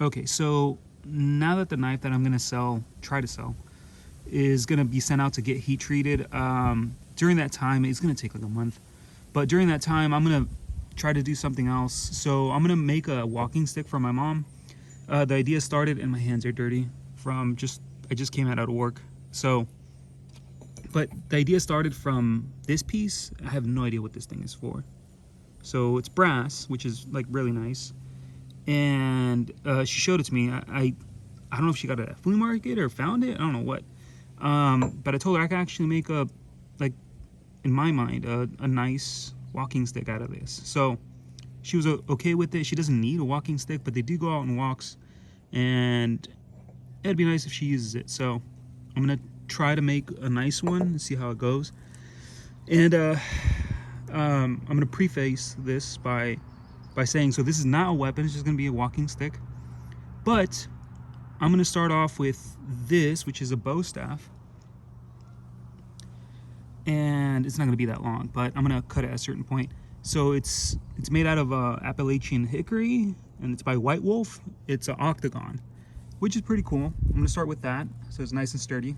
Okay, so now that the knife that I'm gonna try to sell, is gonna be sent out to get heat treated, during that time, it's gonna take like a month. But during that time, I'm gonna try to do something else. So I'm gonna make a walking stick for my mom. The idea started, and my hands are dirty from I just came out of work. So, but the idea started from this piece. I have no idea what this thing is for. So it's brass, which is like really nice. And she showed it to me. I don't know if she got it at a flea market or found it. I don't know what. But I told her I could actually make like, in my mind, a nice walking stick out of this. So she was okay with it. She doesn't need a walking stick, but they do go out on walks, and it'd be nice if she uses it. So I'm gonna try to make a nice one and see how it goes. And I'm gonna preface this by saying, so this is not a weapon. It's just gonna be a walking stick. But I'm gonna start off with this, which is a bow staff. And it's not gonna be that long, but I'm gonna cut it at a certain point. So it's made out of Appalachian hickory, and it's by White Wolf. It's an octagon, which is pretty cool. I'm gonna start with that, so it's nice and sturdy.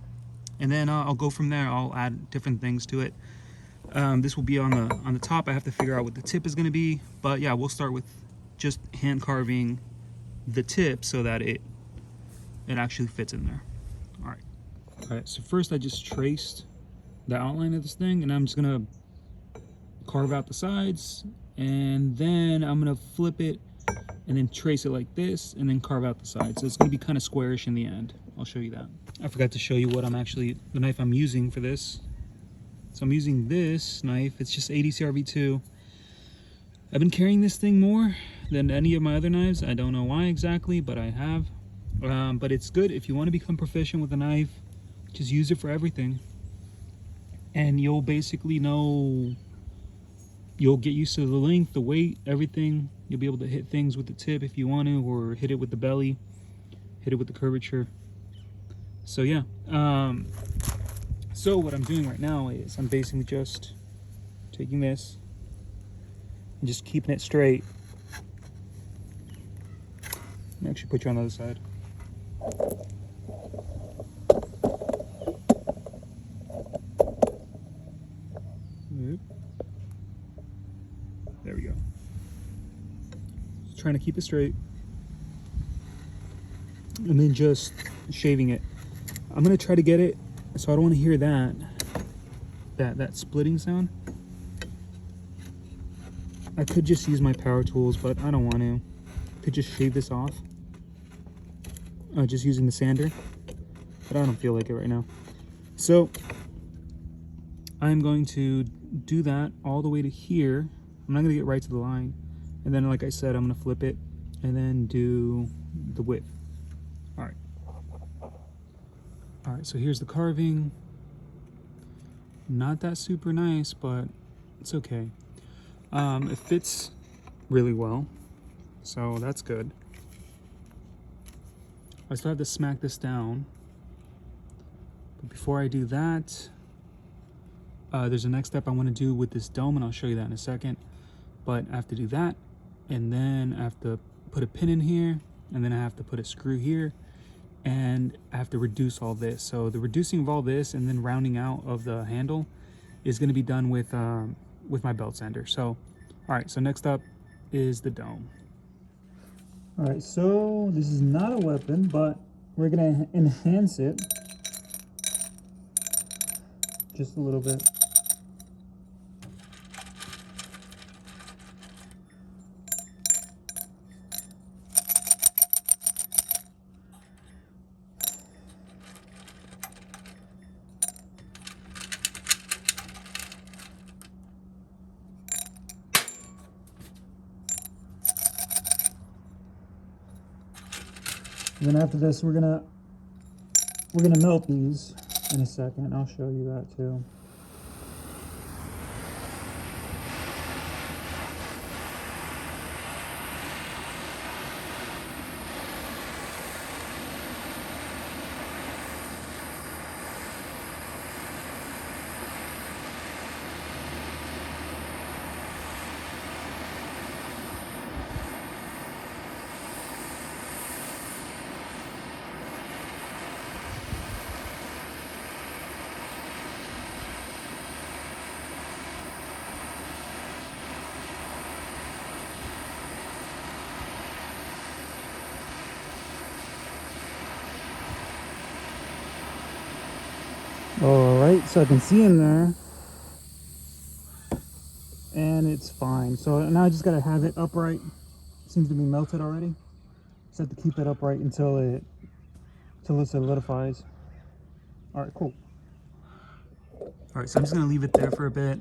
And then I'll go from there. I'll add different things to it. This will be on the top. I have to figure out what the tip is gonna be, but yeah, we'll start with just hand carving the tip so that it actually fits in there. All right, so first I just traced the outline of this thing, and I'm just gonna carve out the sides, and then I'm gonna flip it and then trace it like this, and then carve out the sides. So it's gonna be kind of squarish in the end. I'll show you that. I forgot to show you what the knife I'm using for this. So I'm using this knife. It's just 80 CRV2. I've been carrying this thing more than any of my other knives. I don't know why exactly, but I have. But it's good if you want to become proficient with a knife. Just use it for everything, and you'll basically know. You'll get used to the length, the weight, everything. You'll be able to hit things with the tip if you want to, or hit it with the belly, hit it with the curvature. So yeah. So what I'm doing right now is I'm basically just taking this and just keeping it straight. Let me actually put you on the other side. There we go. Just trying to keep it straight. And then just shaving it. I'm gonna try to get it so I don't want to hear that splitting sound. I could just use my power tools, but I don't want to. I could just shave this off. Just using the sander, but I don't feel like it right now. So I'm going to do that all the way to here. I'm not gonna get right to the line, and then like I said, I'm gonna flip it and then do the width. All right, so here's the carving. Not that super nice, but it's okay. It fits really well, so that's good. I still have to smack this down, but before I do that, there's a next step I want to do with this dome, and I'll show you that in a second. But I have to do that, and then I have to put a pin in here, and then I have to put a screw here, and I have to reduce all this. So the reducing of all this and then rounding out of the handle is going to be done with my belt sander. So, all right, so next up is the dome. All right, so this is not a weapon, but we're going to enhance it just a little bit. And then after this, we're gonna melt these in a second. I'll show you that too. All right, so I can see in there, and it's fine. So now I just gotta have it upright. It seems to be melted already. Just have to keep it upright until it solidifies. All right, cool. All right, so I'm just gonna leave it there for a bit.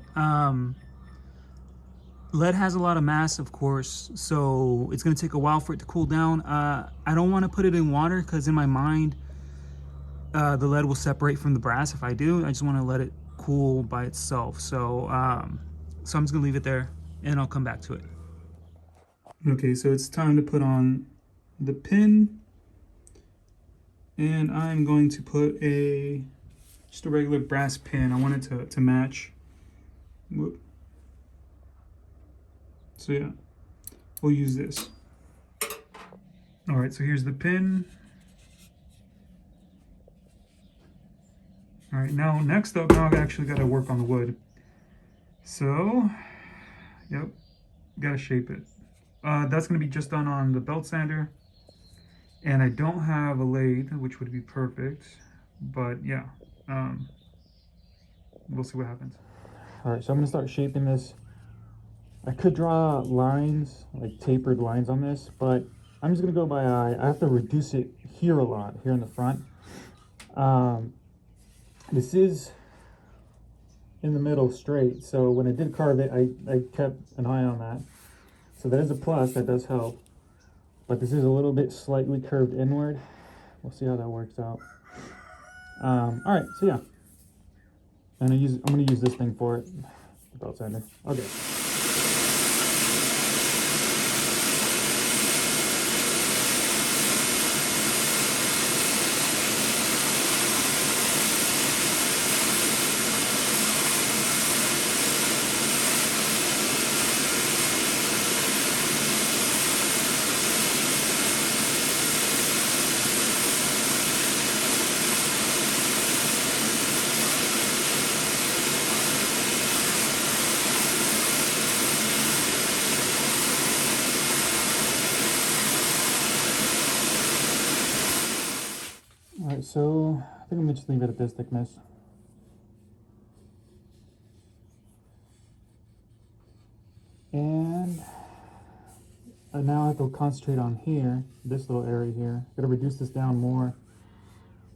Lead has a lot of mass, of course, so it's gonna take a while for it to cool down. I don't want to put it in water because in my mind, the lead will separate from the brass if I do. I just want to let it cool by itself. So I'm just gonna leave it there, and I'll come back to it. Okay, so it's time to put on the pin, and I'm going to put just a regular brass pin. I want it to match. Whoop. So yeah, we'll use this. All right, so here's the pin. All right, now next up, now I've actually got to work on the wood. So, yep, got to shape it. That's going to be just done on the belt sander. And I don't have a lathe, which would be perfect. But yeah, we'll see what happens. All right, so I'm going to start shaping this. I could draw lines, like tapered lines on this, but I'm just going to go by eye. I have to reduce it here a lot, here in the front. This is in the middle straight, so when I did carve it, I kept an eye on that. So that is a plus, that does help. But this is a little bit slightly curved inward. We'll see how that works out. All right, so yeah. I'm gonna use this thing for it, the belt sander. Okay. All right, so I think I'm gonna just leave it at this thickness. And now I have to concentrate on here, this little area here. Gotta reduce this down more.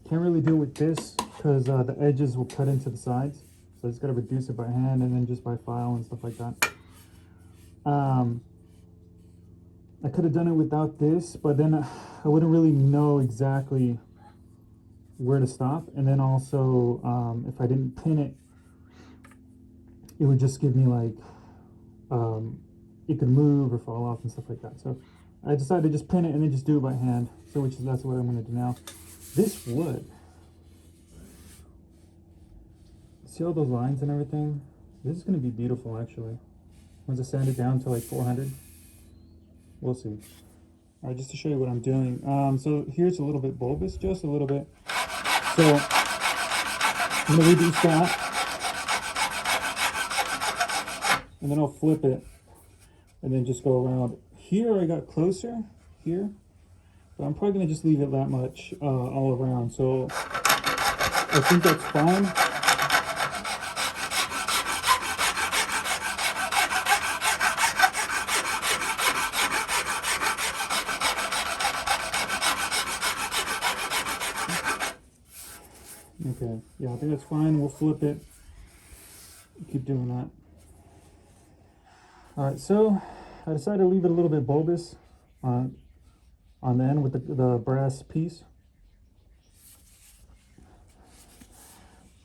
Can't really do it with this because the edges will cut into the sides. So I just gotta reduce it by hand and then just by file and stuff like that. I could have done it without this, but then I wouldn't really know exactly where to stop. And then also, if I didn't pin it, it would just give me like, it could move or fall off and stuff like that. So I decided to just pin it and then just do it by hand. So that's what I'm gonna do now. This wood, see all those lines and everything? This is gonna be beautiful actually. Once I sand it down to like 400, we'll see. All right, just to show you what I'm doing. So here's a little bit bulbous, just a little bit. So I'm gonna reduce that, and then I'll flip it, and then just go around. Here I got closer, here, but I'm probably gonna just leave it that much all around. So I think that's fine. Okay, yeah, I think that's fine. We'll flip it. Keep doing that. All right, so I decided to leave it a little bit bulbous on the end with the brass piece.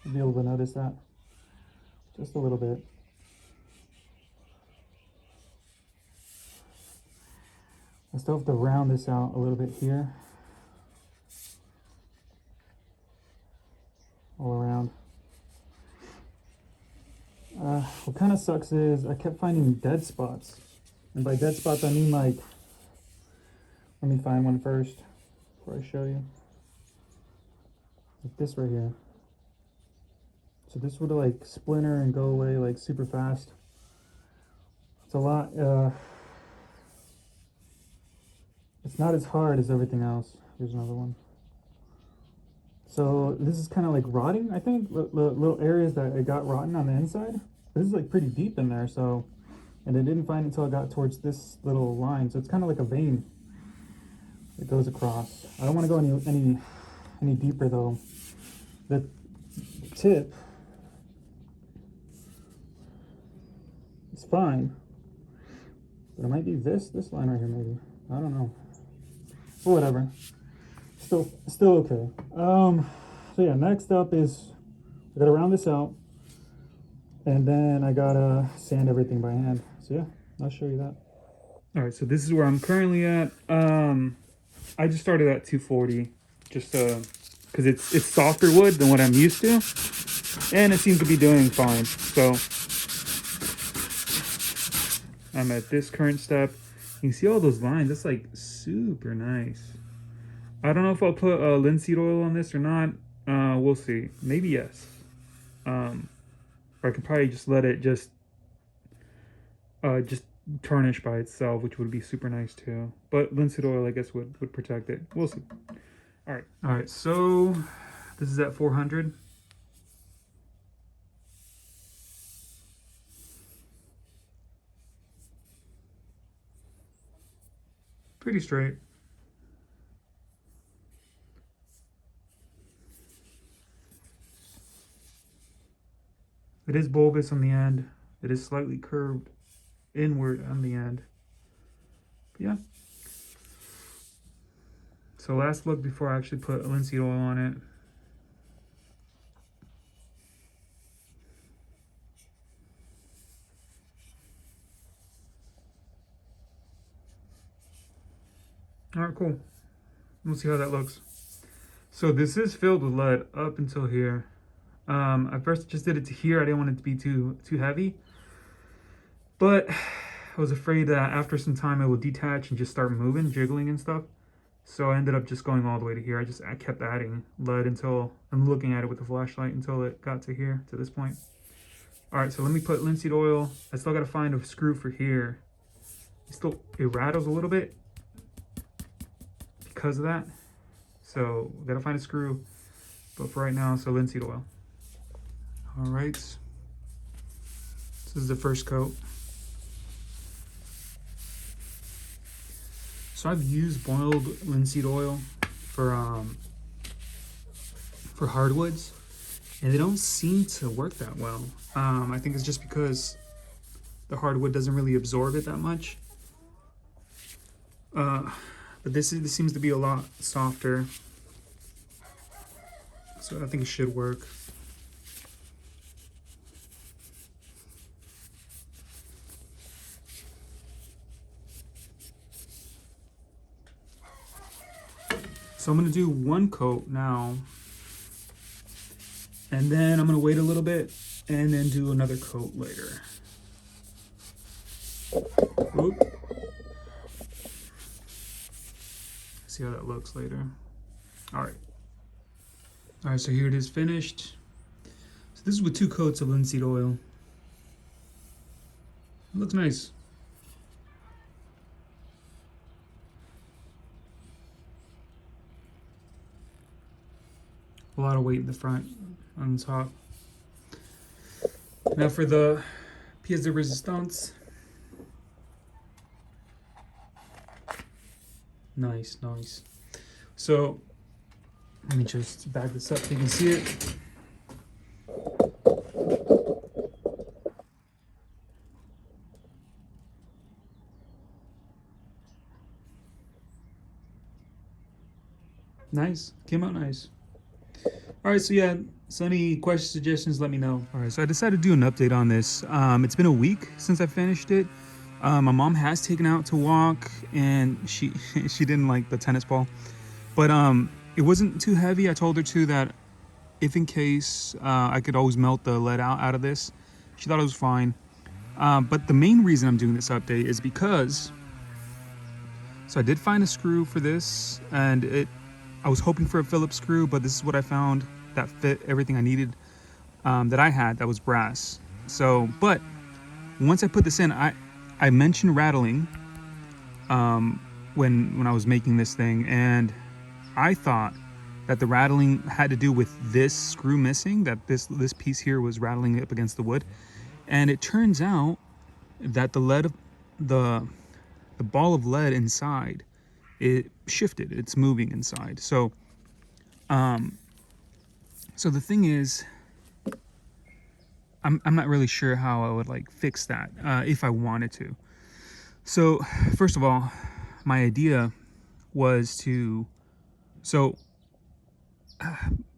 You'll be able to notice that just a little bit. I still have to round this out a little bit here, all around. What kind of sucks is I kept finding dead spots, and by dead spots I mean like, let me find one first before I show you. Like this right here. So this would like splinter and go away like super fast. It's a lot. It's not as hard as everything else. Here's another one. So this is kind of like rotting, I think. Little areas that it got rotten on the inside. This is like pretty deep in there, so, and I didn't find it until I got towards this little line. So it's kind of like a vein that goes across. I don't want to go any deeper though. The tip is fine, but it might be this line right here maybe. I don't know. But whatever. Still okay. So yeah, next up is I gotta round this out, and then I gotta sand everything by hand. So yeah, I'll show you that. All right, so this is where I'm currently at. I just started at 240, just because it's softer wood than what I'm used to, and it seems to be doing fine. So I'm at this current step. You can see all those lines. That's like super nice. I don't know if I'll put linseed oil on this or not. We'll see. Maybe yes. Or I could probably just let it just tarnish by itself, which would be super nice too. But linseed oil, I guess, would protect it. We'll see. All right. So this is at 400. Pretty straight. It is bulbous on the end. It is slightly curved inward on the end. But yeah. So last look before I actually put linseed oil on it. All right, cool. We'll see how that looks. So this is filled with lead up until here. I first just did it to here. I didn't want it to be too heavy, but I was afraid that after some time it will detach and just start moving, jiggling and stuff. So I ended up just going all the way to here. I kept adding lead until I'm looking at it with the flashlight until it got to here, to this point. All right, so let me put linseed oil. I still got to find a screw for here. It rattles a little bit because of that. So got to find a screw. But for right now, so linseed oil. All right, this is the first coat. So I've used boiled linseed oil for hardwoods, and they don't seem to work that well. I think it's just because the hardwood doesn't really absorb it that much. But this seems to be a lot softer, so I think it should work. So I'm going to do one coat now, and then I'm going to wait a little bit and then do another coat later. Oop. See how that looks later. All right, so here it is finished. So this is with 2 coats of linseed oil. It looks nice. A lot of weight in the front, on the top. Now for the pièce de résistance. Nice. So let me just back this up so you can see it. Nice, came out nice. All right, so yeah, so any questions, suggestions, let me know. All right, so I decided to do an update on this. It's been a week since I finished it. My mom has taken out to walk, and she didn't like the tennis ball, but it wasn't too heavy. I told her too that if in case I could always melt the lead out of this. She thought it was fine. But the main reason I'm doing this update is because, so I did find a screw for this, and I was hoping for a Phillips screw, but this is what I found that fit everything I needed, that I had, that was brass. So, but once I put this in, I mentioned rattling when I was making this thing, and I thought that the rattling had to do with this screw missing, that this piece here was rattling up against the wood. And it turns out that the ball of lead inside, it shifted, it's moving inside. So so the thing is, I'm not really sure how I would like fix that if I wanted to. So first of all, my idea was to, so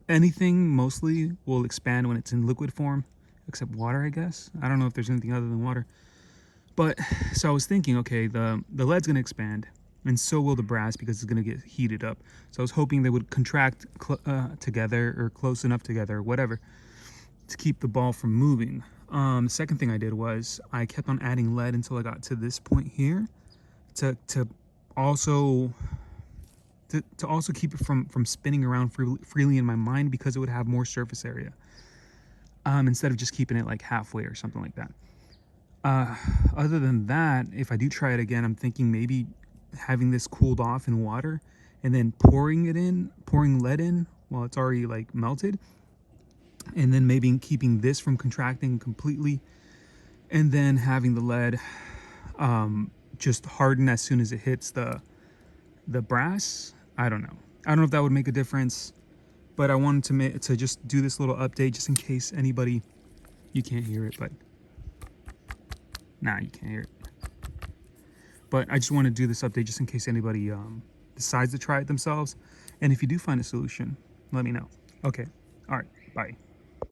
anything mostly will expand when it's in liquid form, except water, I guess. I don't know if there's anything other than water. But so I was thinking, okay, the lead's gonna expand, and so will the brass because it's gonna get heated up. So I was hoping they would contract together or close enough together, or whatever, to keep the ball from moving. The second thing I did was I kept on adding lead until I got to this point here, to also keep it from spinning around freely in my mind, because it would have more surface area, instead of just keeping it like halfway or something like that. Other than that, if I do try it again, I'm thinking maybe having this cooled off in water and then pouring lead in while it's already like melted, and then maybe keeping this from contracting completely, and then having the lead just harden as soon as it hits the brass. I don't know if that would make a difference, but I wanted to just do this little update just in case anybody, you can't hear it, but nah, you can't hear it. But I just want to do this update just in case anybody decides to try it themselves. And if you do find a solution, let me know. Okay, all right, bye.